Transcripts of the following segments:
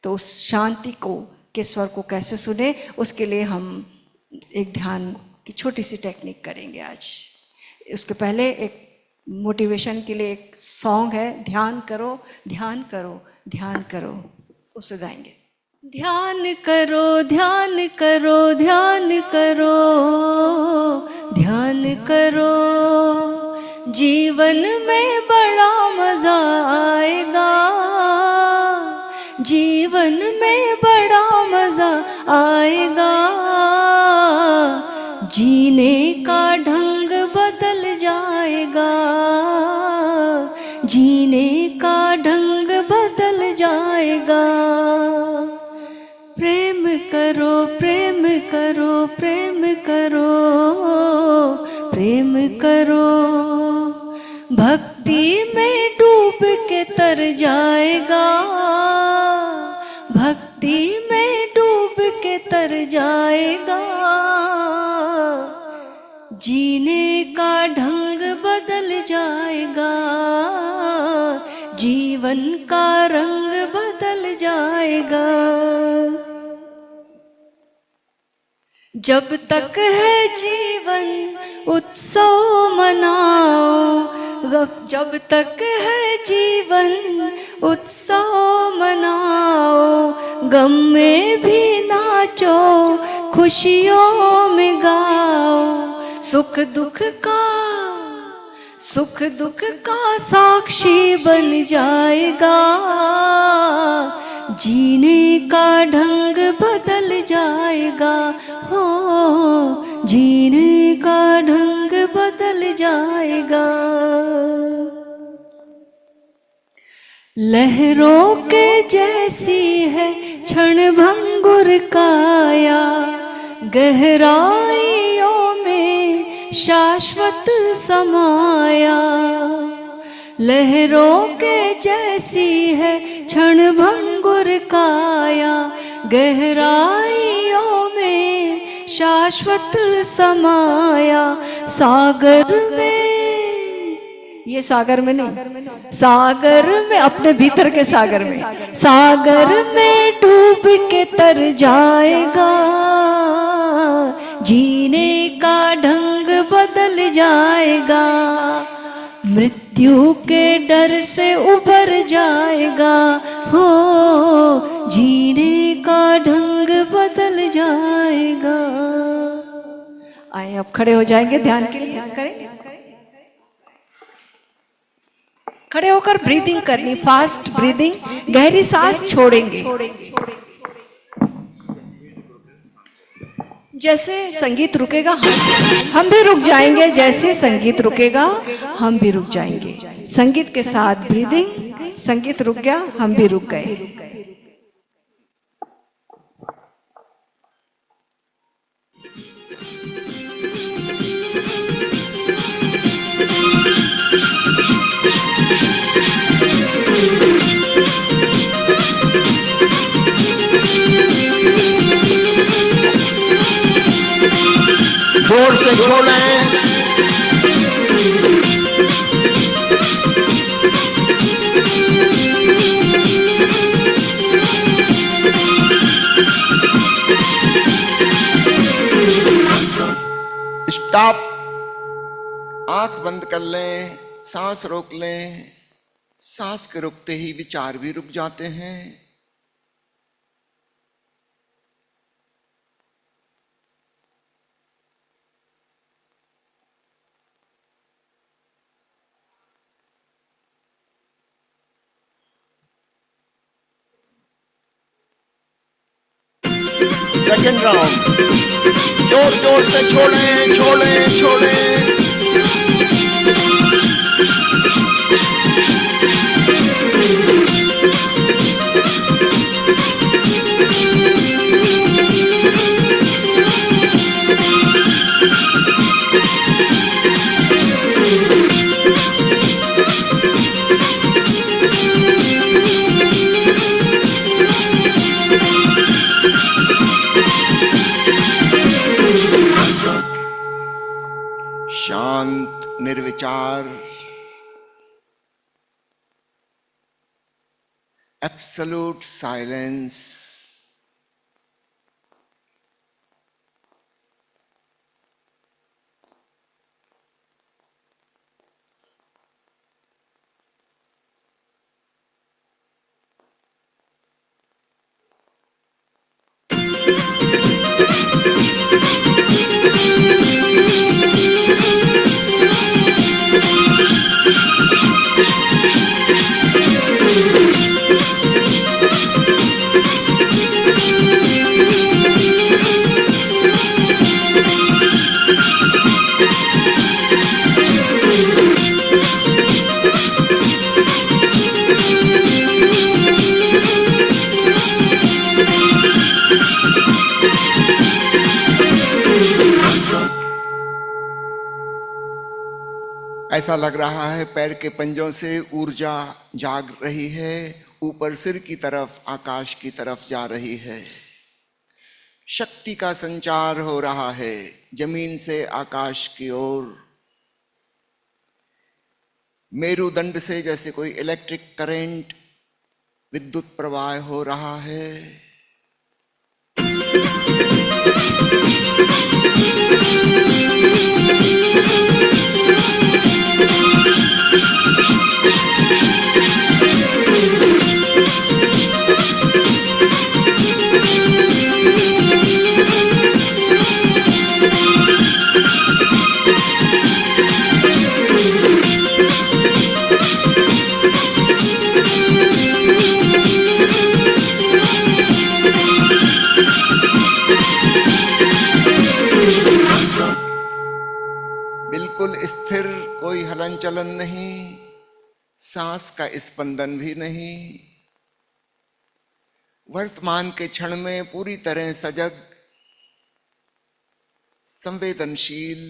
तो उस शांति को के स्वर को कैसे सुने, उसके लिए हम एक ध्यान की छोटी सी टेक्निक करेंगे आज। उसके पहले एक मोटिवेशन के लिए एक सॉन्ग है, ध्यान करो ध्यान करो ध्यान करो, उसे गाएंगे। ध्यान करो ध्यान करो ध्यान करो ध्यान करो, जीवन में बड़ा मजा आएगा, जीवन में बड़ा मजा आएगा, जीने का ढंग बदल जाएगा, जीने का ढंग बदल जाएगा। प्रेम करो प्रेम करो प्रेम करो प्रेम करो, भक्ति में डूब के तर जाएगा, भक्ति में डूब के तर जाएगा, जीने का ढंग बदल जाएगा, जीवन का रंग बदल जाएगा। जब तक है जीवन उत्सव मनाओ, जब तक है जीवन उत्सव मनाओ, गम में भी नाचो खुशियों में गाओ, सुख दुख का साक्षी बन जाएगा, जीने का ढंग बदल जाएगा, हो जीने का ढंग बदल जाएगा। लहरों के जैसी है क्षणभंगुर काया, गहराइयों में शाश्वत समाया, लहरों के जैसी है क्षणभंगुर काया, गहराइयों में शाश्वत समाया, सागर में, ये सागर में नहीं, सागर में, अपने भीतर के सागर में, सागर में डूब के तर जाएगा, जीने का ढंग बदल जाएगा, मृत्यु के डर से उबर जाएगा, हो जीने का ढंग बदल जाएगा। आए अब खड़े हो जाएंगे, ध्यान के लिए ध्यान करेंगे। खड़े होकर ब्रीदिंग करनी, फास्ट ब्रीदिंग, गहरी सांस छोड़ेंगे। जैसे संगीत रुकेगा हम भी रुक जाएंगे, जैसे संगीत रुकेगा हम भी रुक जाएंगे। संगीत के साथ ब्रीदिंग, संगीत रुक गया हम भी रुक गए। जोर से छोड़ें, स्टॉप, आंख बंद कर लें, सांस रोक लें। सांस के रुकते ही विचार भी रुक जाते हैं। सेकेंड राउंड, जोर जोर से छोड़ें छोड़ें छोड़ें। शांत निर्विचार absolute silence. ऐसा लग रहा है पैर के पंजों से ऊर्जा जाग रही है, ऊपर सिर की तरफ, आकाश की तरफ जा रही है। शक्ति का संचार हो रहा है जमीन से आकाश की ओर। मेरुदंड से जैसे कोई इलेक्ट्रिक करंट, विद्युत प्रवाह हो रहा है। बिल्कुल स्थिर, कोई हलन चलन नहीं, सांस का स्पंदन भी नहीं। वर्तमान के क्षण में पूरी तरह सजग, संवेदनशील,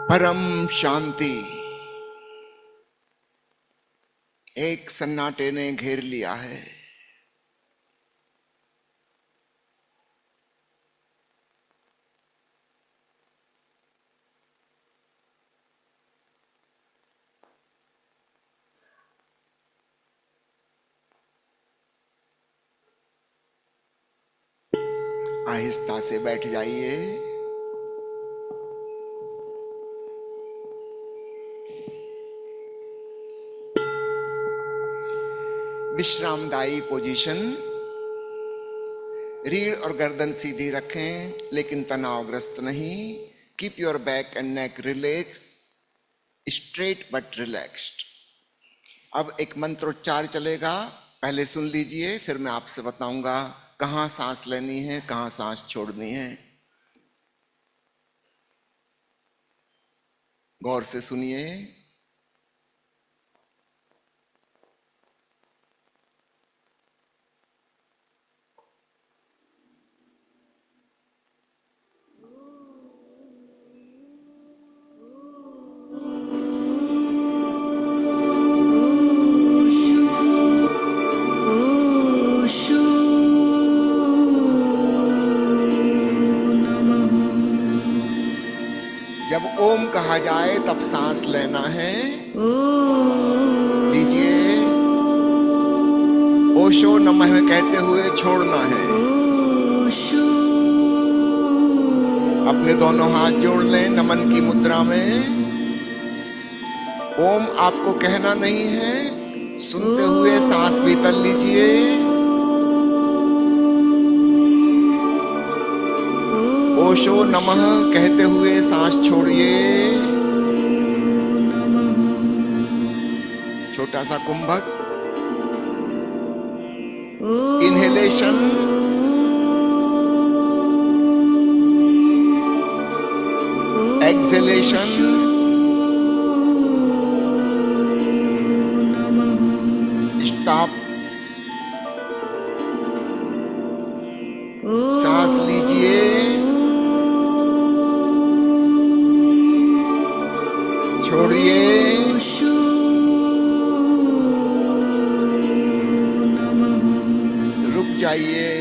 परम शांति। एक सन्नाटे ने घेर लिया है। आहिस्ता से बैठ जाइए। विश्रामदायी पोजीशन। रीढ़ और गर्दन सीधी रखें लेकिन तनावग्रस्त नहीं। Keep your back and neck relax, straight but relaxed. अब एक मंत्रोच्चार चलेगा, पहले सुन लीजिए, फिर मैं आपसे बताऊंगा कहां सांस लेनी है, कहां सांस छोड़नी है। गौर से सुनिए। जब ओम कहा जाए तब सांस लेना है। लीजिए। ओशो नमः कहते हुए छोड़ना है। अपने दोनों हाथ जोड़ लें नमन की मुद्रा में। ओम आपको कहना नहीं है, सुनते हुए सांस भीतर लीजिए। ओशो नमः कहते हुए सांस छोड़िए। छोटा सा कुंभक। इनहेलेशन, एक्सहेलेशन, स्टॉप, सांस लीजिए, छोड़िए, रुक जाइए,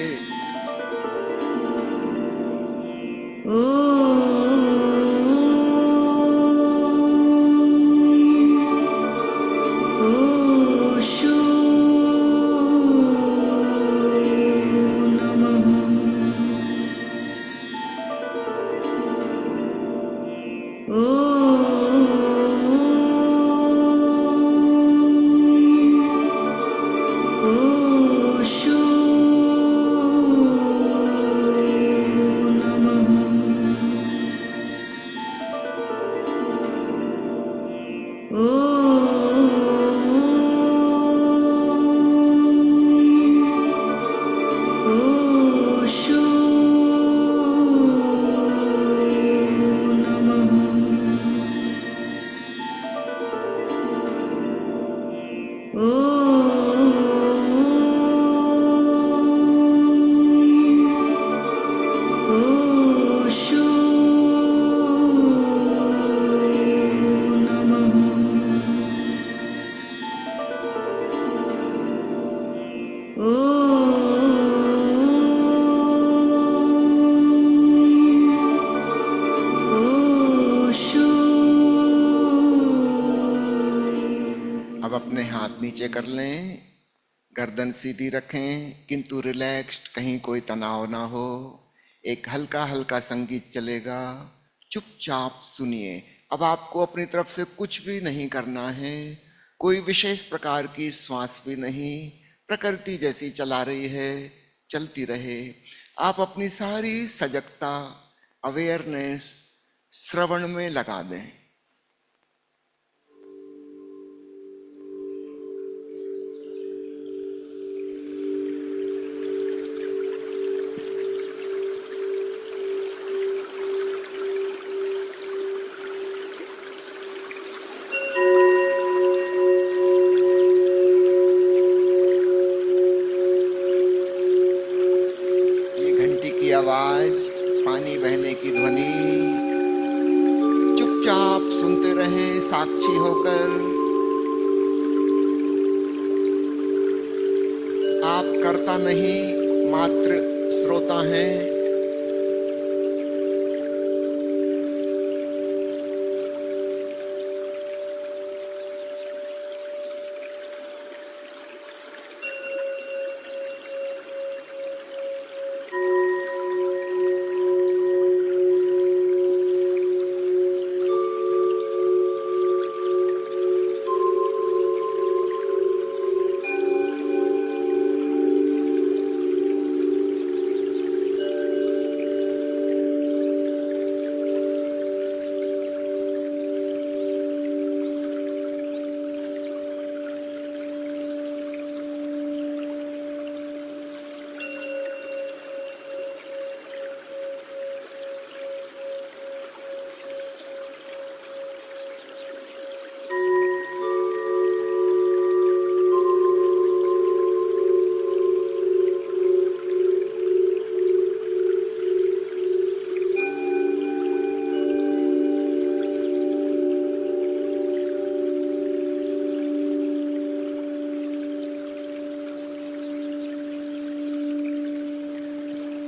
अब अपने हाथ नीचे कर लें, गर्दन सीधी रखें, किंतु रिलैक्स्ड, कहीं कोई तनाव ना हो। एक हल्का हल्का संगीत चलेगा, चुपचाप सुनिए। अब आपको अपनी तरफ से कुछ भी नहीं करना है, कोई विशेष प्रकार की श्वास भी नहीं, प्रकृति जैसी चला रही है, चलती रहे। आप अपनी सारी सजगता, अवेयरनेस श्रवण में लगा दें। आवाज, पानी बहने की ध्वनि, चुपचाप सुनते रहें, साक्षी होकर। आप कर्ता नहीं, मात्र श्रोता हैं।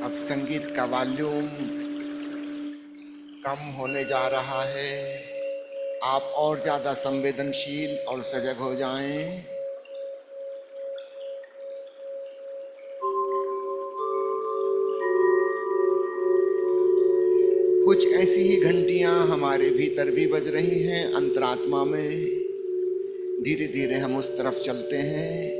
अब संगीत का वॉल्यूम कम होने जा रहा है। आप और ज्यादा संवेदनशील और सजग हो जाएं। कुछ ऐसी ही घंटियां हमारे भीतर भी बज रही हैं, अंतरात्मा में। धीरे धीरे हम उस तरफ चलते हैं।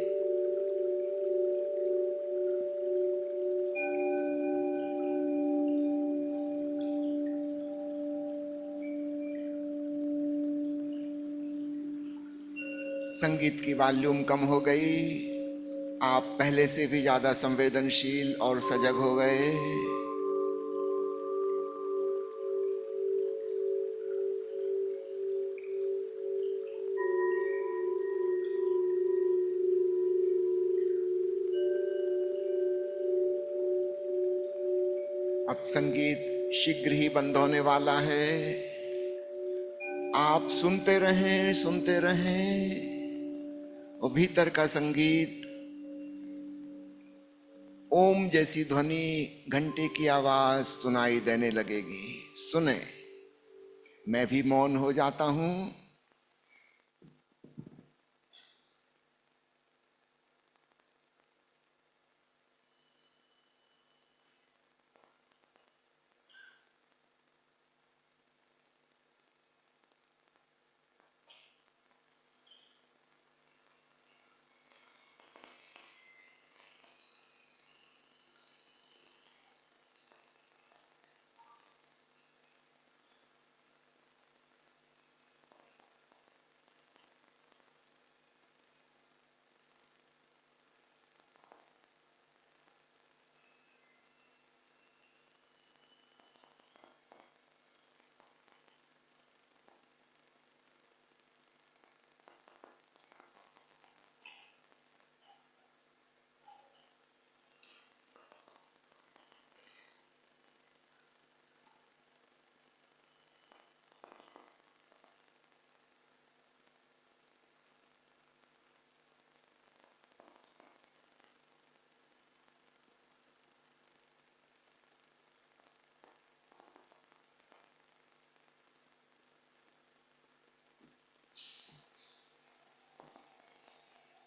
संगीत की वॉल्यूम कम हो गई। आप पहले से भी ज्यादा संवेदनशील और सजग हो गए। अब संगीत शीघ्र ही बंद होने वाला है। आप सुनते रहें और भीतर का संगीत, ओम जैसी ध्वनि, घंटे की आवाज सुनाई देने लगेगी। सुने, मैं भी मौन हो जाता हूं।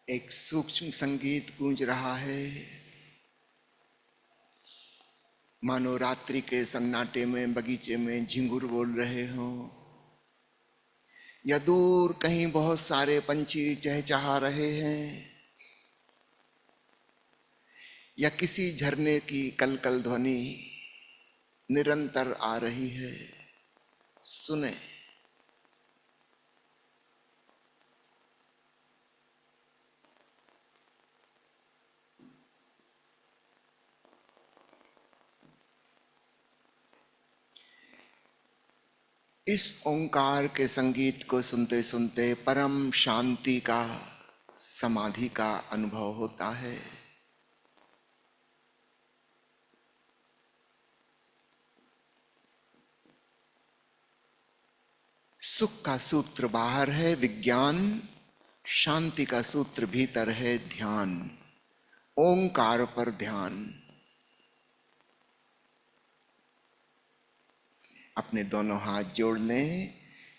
एक सूक्ष्म संगीत गूंज रहा है, मानो रात्रि के सन्नाटे में बगीचे में झिंगुर बोल रहे हो, या दूर कहीं बहुत सारे पंछी चहचहा रहे हैं, या किसी झरने की कलकल ध्वनि निरंतर आ रही है। सुने, इस ओंकार के संगीत को सुनते सुनते परम शांति का, समाधि का अनुभव होता है। सुख का सूत्र बाहर है विज्ञान, शांति का सूत्र भीतर है ध्यान, ओंकार पर ध्यान। अपने दोनों हाथ जोड़ लें,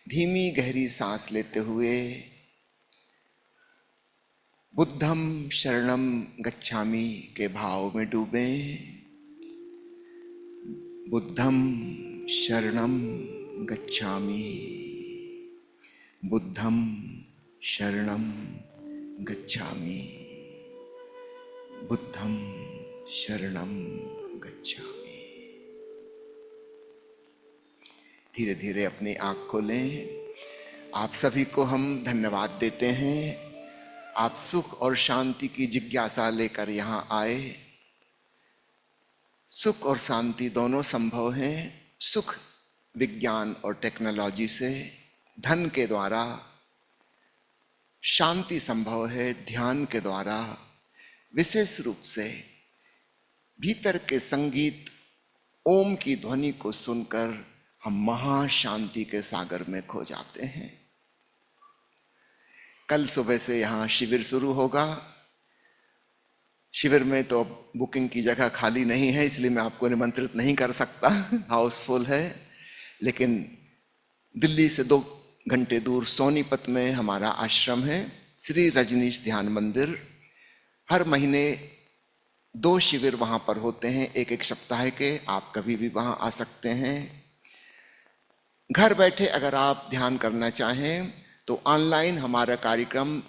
धीमी गहरी सांस लेते हुए बुद्धम शरणम गच्छामि के भाव में डूबें। बुद्धम शरणम गच्छामि, बुद्धम शरणम गच्छामि, बुद्धम शरणम गच्छामि। धीरे धीरे अपनी आंख खोलें। आप सभी को हम धन्यवाद देते हैं। आप सुख और शांति की जिज्ञासा लेकर यहां आए। सुख और शांति दोनों संभव हैं। सुख विज्ञान और टेक्नोलॉजी से, धन के द्वारा। शांति संभव है ध्यान के द्वारा। विशेष रूप से भीतर के संगीत ओम की ध्वनि को सुनकर हम महाशांति के सागर में खो जाते हैं। कल सुबह से यहां शिविर शुरू होगा। शिविर में तो बुकिंग की जगह खाली नहीं है, इसलिए मैं आपको निमंत्रित नहीं कर सकता, हाउसफुल है। लेकिन दिल्ली से 2 घंटे दूर सोनीपत में हमारा आश्रम है, श्री रजनीश ध्यान मंदिर। हर महीने 2 शिविर वहां पर होते हैं, एक सप्ताह के। आप कभी भी वहां आ सकते हैं। घर बैठे अगर आप ध्यान करना चाहें तो ऑनलाइन हमारा कार्यक्रम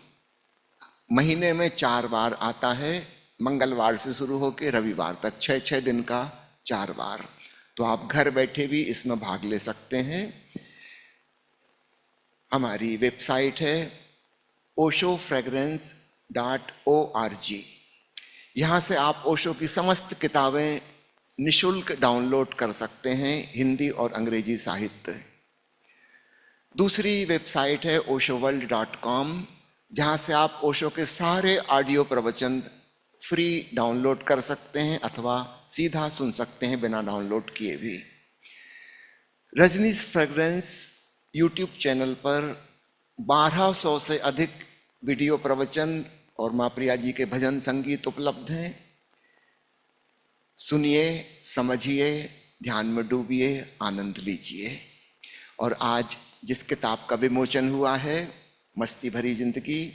महीने में 4 बार आता है, मंगलवार से शुरू होकर रविवार तक, 6 दिन का 4 बार। तो आप घर बैठे भी इसमें भाग ले सकते हैं। हमारी वेबसाइट है oshofragrance.org। यहाँ से आप ओशो की समस्त किताबें निशुल्क डाउनलोड कर सकते हैं, हिंदी और अंग्रेजी साहित्य। दूसरी वेबसाइट है oshoworld.com, जहाँ से आप ओशो के सारे ऑडियो प्रवचन फ्री डाउनलोड कर सकते हैं अथवा सीधा सुन सकते हैं बिना डाउनलोड किए भी। रजनीश फ्रेग्रेंस यूट्यूब चैनल पर 1200 से अधिक वीडियो प्रवचन और माँ प्रिया जी के भजन संगीत उपलब्ध हैं। सुनिए, समझिए, ध्यान में डूबिए, आनंद लीजिए। और आज जिस किताब का विमोचन हुआ है, मस्ती भरी जिंदगी,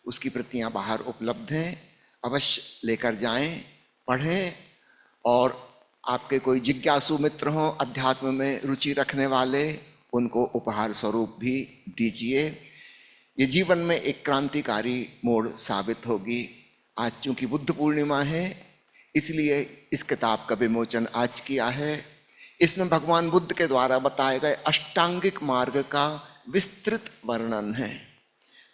उसकी प्रतियां बाहर उपलब्ध हैं, अवश्य लेकर जाएं, पढ़ें। और आपके कोई जिज्ञासु मित्र हों, अध्यात्म में रुचि रखने वाले, उनको उपहार स्वरूप भी दीजिए। ये जीवन में एक क्रांतिकारी मोड़ साबित होगी। आज चूंकि बुद्ध पूर्णिमा है, इसलिए इस किताब का विमोचन आज किया है। इसमें भगवान बुद्ध के द्वारा बताए गए अष्टांगिक मार्ग का विस्तृत वर्णन है,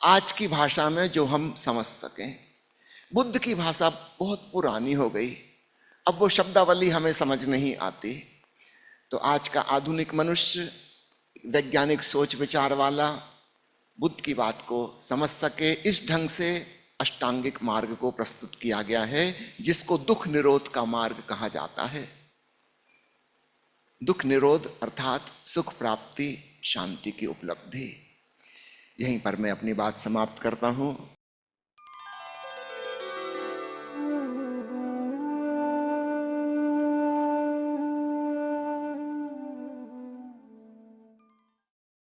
आज की भाषा में जो हम समझ सकें। बुद्ध की भाषा बहुत पुरानी हो गई, अब वो शब्दावली हमें समझ नहीं आती। तो आज का आधुनिक मनुष्य, वैज्ञानिक सोच विचार वाला, बुद्ध की बात को समझ सके, इस ढंग से अष्टांगिक मार्ग को प्रस्तुत किया गया है, जिसको दुख निरोध का मार्ग कहा जाता है। दुख निरोध अर्थात सुख प्राप्ति, शांति की उपलब्धि। यहीं पर मैं अपनी बात समाप्त करता हूं।